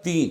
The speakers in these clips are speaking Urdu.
3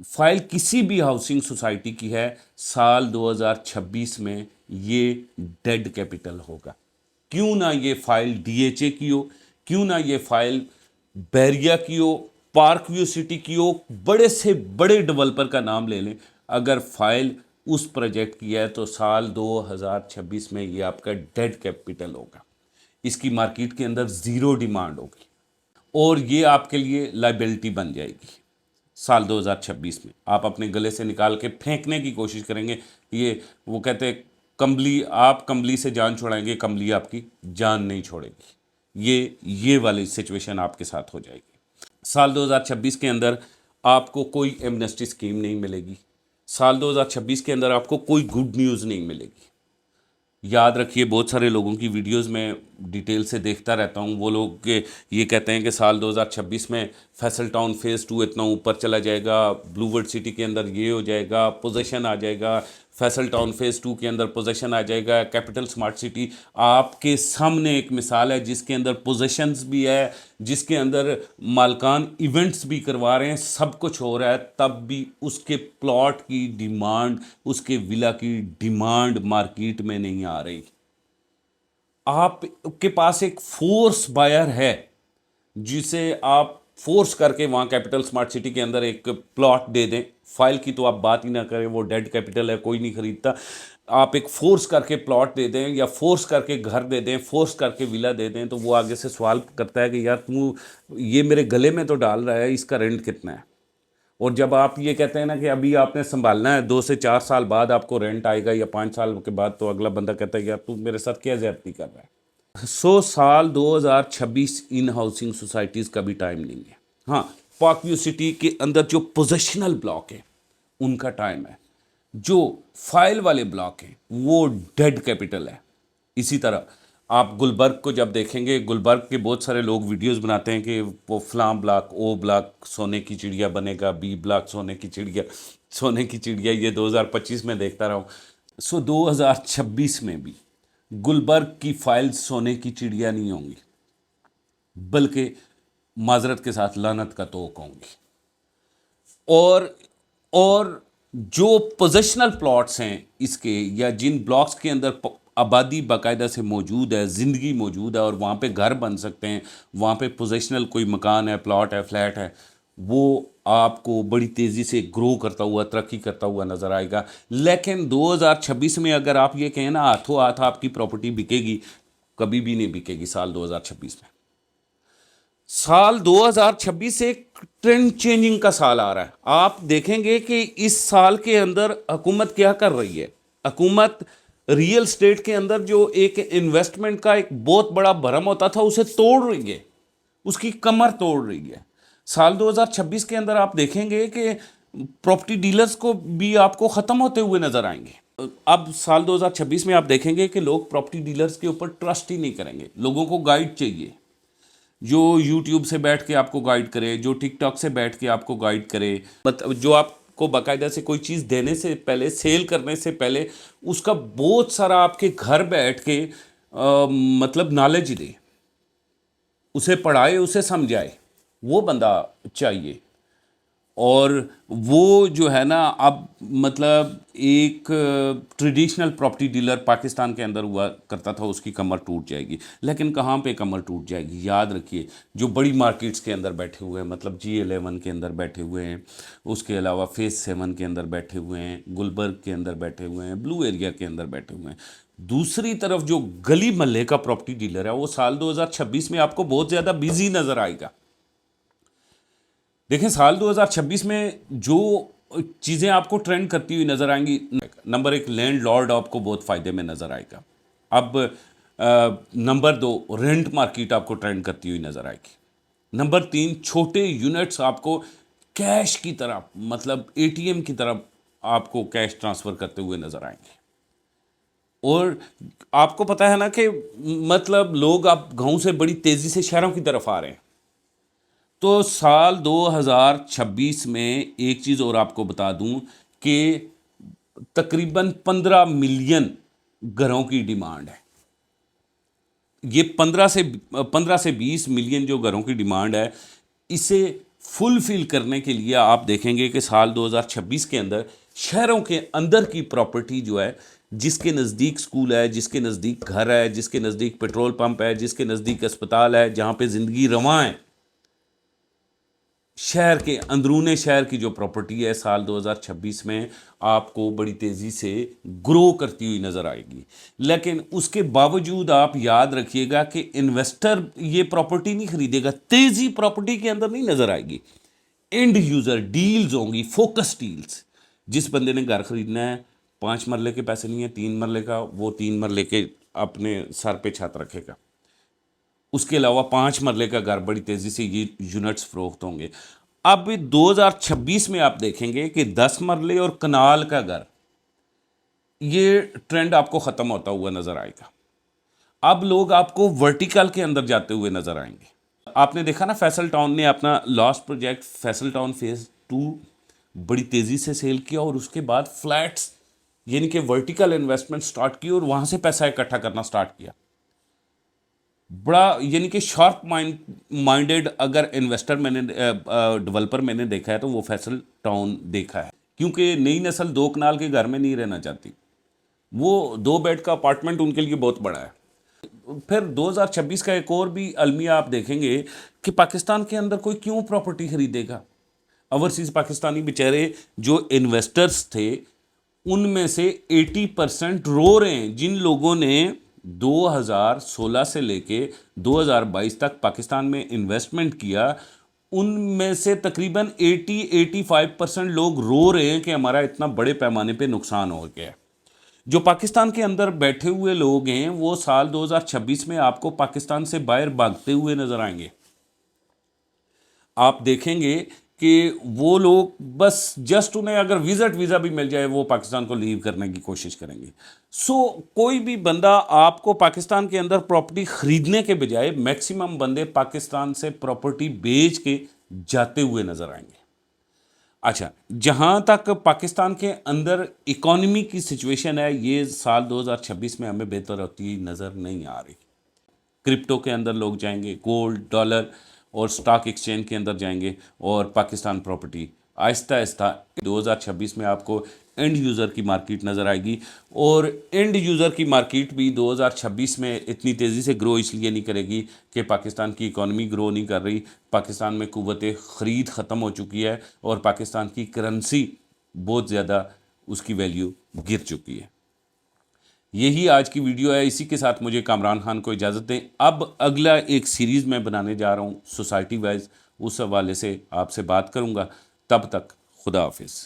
فائل کسی بھی ہاؤسنگ سوسائٹی کی ہے سال 2026 میں یہ ڈیڈ کیپٹل ہوگا. کیوں نہ یہ فائل ڈی ایچ اے کی ہو, کیوں نہ یہ فائل بیریا کی ہو, پارک ویو سٹی کی ہو, بڑے سے بڑے ڈیولپر کا نام لے لیں, اگر فائل اس پروجیکٹ کی ہے تو سال 2026 میں یہ آپ کا ڈیڈ کیپٹل ہوگا. اس کی مارکیٹ کے اندر زیرو ڈیمانڈ ہوگی اور یہ آپ کے لیے لائبلٹی بن جائے گی. سال 2026 میں آپ اپنے گلے سے نکال کے پھینکنے کی کوشش کریں گے. یہ وہ کہتے ہیں کمبلی, آپ کمبلی سے جان چھوڑائیں گے, کمبلی آپ کی جان نہیں چھوڑے گی. یہ والی سچویشن آپ کے ساتھ ہو جائے گی. سال 2026 کے اندر آپ کو کوئی ایمنسٹی اسکیم نہیں ملے گی. سال 2026 کے اندر آپ کو کوئی گڈ نیوز نہیں ملے گی. یاد رکھیے, بہت سارے لوگوں کی ویڈیوز میں ڈیٹیل سے دیکھتا رہتا ہوں, وہ لوگ کہ یہ کہتے ہیں کہ سال 2026 میں فیصل ٹاؤن فیز 2 اتنا اوپر چلا جائے گا, بلو ورڈ سٹی کے اندر یہ ہو جائے گا, پوزیشن آ جائے گا, فیصل ٹاؤن فیز 2 کے اندر پوزیشن آ جائے گا, کیپٹل سمارٹ سٹی. آپ کے سامنے ایک مثال ہے جس کے اندر پوزیشنز بھی ہے, جس کے اندر مالکان ایونٹس بھی کروا رہے ہیں, سب کچھ ہو رہا ہے, تب بھی اس کے پلاٹ کی ڈیمانڈ, اس کے ولا کی ڈیمانڈ مارکیٹ میں نہیں آ رہی. آپ کے پاس ایک فورس بائر ہے جسے آپ فورس کر کے وہاں کیپٹل سمارٹ سٹی کے اندر ایک پلاٹ دے دیں. فائل کی تو آپ بات ہی نہ کریں, وہ ڈیڈ کیپٹل ہے, کوئی نہیں خریدتا. آپ ایک فورس کر کے پلاٹ دے دیں یا فورس کر کے گھر دے دیں, فورس کر کے ولا دے دیں, تو وہ آگے سے سوال کرتا ہے کہ یار تم یہ میرے گلے میں تو ڈال رہا ہے, اس کا رینٹ کتنا ہے. اور جب آپ یہ کہتے ہیں نا کہ ابھی آپ نے سنبھالنا ہے, 2 سے 4 سال بعد آپ کو رینٹ آئے گا یا 5 سال کے بعد, تو اگلا بندہ کہتا ہے یار تو میرے ساتھ کیا زیادتی کر رہا ہے. سال 2026 ان ہاؤسنگ سوسائٹیز کا بھی ٹائم نہیں ہے. ہاں, پارک ویو سٹی کے اندر جو پوزیشنل بلاک ہیں ان کا ٹائم ہے, جو فائل والے بلاک ہیں وہ ڈیڈ کیپٹل ہے. اسی طرح آپ گلبرگ کو جب دیکھیں گے, گلبرگ کے بہت سارے لوگ ویڈیوز بناتے ہیں کہ وہ فلاں بلاک, او بلاک سونے کی چڑیا بنے گا, بی بلاک سونے کی چڑیا. یہ 2025 میں دیکھتا رہا ہوں. 2026 میں بھی گلبرگ کی فائل سونے کی چڑیا نہیں ہوں گی, بلکہ معذرت کے ساتھ لعنت کا توق ہوں گی. اور جو پوزیشنل پلاٹس ہیں اس کے, یا جن بلاکس کے اندر آبادی باقاعدہ سے موجود ہے, زندگی موجود ہے, اور وہاں پہ گھر بن سکتے ہیں, وہاں پہ پوزیشنل کوئی مکان ہے, پلاٹ ہے, فلیٹ ہے, وہ آپ کو بڑی تیزی سے گرو کرتا ہوا, ترقی کرتا ہوا نظر آئے گا. لیکن 2026 میں اگر آپ یہ کہیں نا ہاتھوں ہاتھ آپ کی پراپرٹی بکے گی, کبھی بھی نہیں بکے گی. سال 2026 میں, سال 2026 ایک ٹرینڈ چینجنگ کا سال آ رہا ہے. آپ دیکھیں گے کہ اس سال کے اندر حکومت کیا کر رہی ہے. حکومت ریئل اسٹیٹ کے اندر جو ایک انویسٹمنٹ کا ایک بہت بڑا بھرم ہوتا تھا اسے توڑ رہی ہے, اس کی کمر توڑ رہی ہے. سال 2026 کے اندر آپ دیکھیں گے کہ پراپرٹی ڈیلرز کو بھی آپ کو ختم ہوتے ہوئے نظر آئیں گے. اب سال 2026 میں آپ دیکھیں گے کہ لوگ پراپرٹی ڈیلرز کے اوپر ٹرسٹ ہی نہیں کریں گے. لوگوں کو گائیڈ چاہیے, جو یوٹیوب سے بیٹھ کے آپ کو گائیڈ کرے, جو ٹک ٹاک سے بیٹھ کے آپ کو گائیڈ کرے, جو آپ کو باقاعدہ سے کوئی چیز دینے سے پہلے, سیل کرنے سے پہلے اس کا بہت سارا آپ کے گھر بیٹھ کے مطلب نالج دے, اسے پڑھائے, اسے سمجھائے, وہ بندہ چاہیے. اور وہ جو ہے نا, اب مطلب ایک ٹریڈیشنل پراپرٹی ڈیلر پاکستان کے اندر ہوا کرتا تھا, اس کی کمر ٹوٹ جائے گی. لیکن کہاں پہ کمر ٹوٹ جائے گی, یاد رکھیے, جو بڑی مارکیٹس کے اندر بیٹھے ہوئے ہیں, مطلب G11 کے اندر بیٹھے ہوئے ہیں, اس کے علاوہ فیز 7 کے اندر بیٹھے ہوئے ہیں, گلبرگ کے اندر بیٹھے ہوئے ہیں, بلو ایریا کے اندر بیٹھے ہوئے ہیں. دوسری طرف جو گلی محلے کا پراپرٹی ڈیلر ہے وہ سال 2026 میں آپ کو بہت زیادہ بیزی نظر آئے گا. دیکھیں, سال 2026 میں جو چیزیں آپ کو ٹرینڈ کرتی ہوئی نظر آئیں گی, نمبر 1 لینڈ لارڈ آپ کو بہت فائدے میں نظر آئے گا. اب نمبر 2 رینٹ مارکیٹ آپ کو ٹرینڈ کرتی ہوئی نظر آئے گی. نمبر 3 چھوٹے یونٹس آپ کو کیش کی طرح, مطلب ATM کی طرح آپ کو کیش ٹرانسفر کرتے ہوئے نظر آئیں گے. اور آپ کو پتہ ہے نا کہ مطلب لوگ اب گاؤں سے بڑی تیزی سے شہروں کی طرف آ رہے ہیں. تو سال 2026 میں ایک چیز اور آپ کو بتا دوں کہ تقریباً 15 ملین گھروں کی ڈیمانڈ ہے. یہ 15 سے 20 ملین جو گھروں کی ڈیمانڈ ہے, اسے فل کرنے کے لیے آپ دیکھیں گے کہ سال 2026 کے اندر شہروں کے اندر کی پراپرٹی جو ہے، جس کے نزدیک سکول ہے، جس کے نزدیک گھر ہے، جس کے نزدیک پیٹرول پمپ ہے، جس کے نزدیک اسپتال ہے، جہاں پہ زندگی رواں ہے، شہر کے اندرون شہر کی جو پراپرٹی ہے سال 2026 میں آپ کو بڑی تیزی سے گرو کرتی ہوئی نظر آئے گی۔ لیکن اس کے باوجود آپ یاد رکھیے گا کہ انویسٹر یہ پراپرٹی نہیں خریدے گا، تیزی پراپرٹی کے اندر نہیں نظر آئے گی، اینڈ یوزر ڈیلز ہوں گی، فوکس ڈیلز۔ جس بندے نے گھر خریدنا ہے، 5 مرلے کے پیسے نہیں ہیں، 3 مرلے کا، وہ 3 مرلے کے اپنے سر پہ چھت رکھے گا۔ اس کے علاوہ 5 مرلے کا گھر بڑی تیزی سے یہ یونٹس فروخت ہوں گے۔ اب 2026 میں آپ دیکھیں گے کہ 10 مرلے اور کنال کا گھر، یہ ٹرینڈ آپ کو ختم ہوتا ہوا نظر آئے گا۔ اب لوگ آپ کو ورٹیکل کے اندر جاتے ہوئے نظر آئیں گے۔ آپ نے دیکھا نا فیصل ٹاؤن نے اپنا last project Faisal town phase 2 بڑی تیزی سے سیل کیا، اور اس کے بعد فلیٹس یعنی کہ ورٹیکل انویسٹمنٹ سٹارٹ کی اور وہاں سے پیسہ اکٹھا کرنا سٹارٹ کیا۔ بڑا یعنی کہ شارپ مائنڈڈ اگر انویسٹر میں نے ڈیولپر میں نے دیکھا ہے تو وہ فیصل ٹاؤن دیکھا ہے، کیونکہ نئی نسل 2 کنال کے گھر میں نہیں رہنا چاہتی، وہ 2 بیڈ کا اپارٹمنٹ ان کے لیے بہت بڑا ہے۔ پھر 2026 کا ایک اور بھی المیہ آپ دیکھیں گے کہ پاکستان کے اندر کوئی کیوں پراپرٹی خریدے گا؟ اوورسیز پاکستانی بیچارے جو انویسٹرز تھے، ان میں سے 80% رو رہے ہیں۔ جن لوگوں نے 2016 سے لے کے 2022 تک پاکستان میں انویسٹمنٹ کیا، ان میں سے تقریباً 85% لوگ رو رہے ہیں کہ ہمارا اتنا بڑے پیمانے پہ نقصان ہو گیا ہے۔ جو پاکستان کے اندر بیٹھے ہوئے لوگ ہیں وہ سال 2026 میں آپ کو پاکستان سے باہر بھاگتے ہوئے نظر آئیں گے۔ آپ دیکھیں گے کہ وہ لوگ بس جسٹ انہیں اگر ویزا بھی مل جائے وہ پاکستان کو لیو کرنے کی کوشش کریں گے۔ کوئی بھی بندہ آپ کو پاکستان کے اندر پراپرٹی خریدنے کے بجائے میکسیمم بندے پاکستان سے پراپرٹی بیچ کے جاتے ہوئے نظر آئیں گے۔ اچھا، جہاں تک پاکستان کے اندر اکانومی کی سچویشن ہے، یہ سال 2026 میں ہمیں بہتر ہوتی نظر نہیں آ رہی۔ کرپٹو کے اندر لوگ جائیں گے، گولڈ، ڈالر اور سٹاک ایکسچینج کے اندر جائیں گے، اور پاکستان پراپرٹی آہستہ آہستہ 2026 میں آپ کو اینڈ یوزر کی مارکیٹ نظر آئے گی۔ اور اینڈ یوزر کی مارکیٹ بھی 2026 میں اتنی تیزی سے گرو اس لیے نہیں کرے گی کہ پاکستان کی اکانومی گرو نہیں کر رہی، پاکستان میں قوت خرید ختم ہو چکی ہے، اور پاکستان کی کرنسی بہت زیادہ اس کی ویلیو گر چکی ہے۔ یہی آج کی ویڈیو ہے، اسی کے ساتھ مجھے کامران خان کو اجازت دیں۔ اب اگلا ایک سیریز میں بنانے جا رہا ہوں سوسائٹی وائز، اس حوالے سے آپ سے بات کروں گا۔ تب تک خدا حافظ۔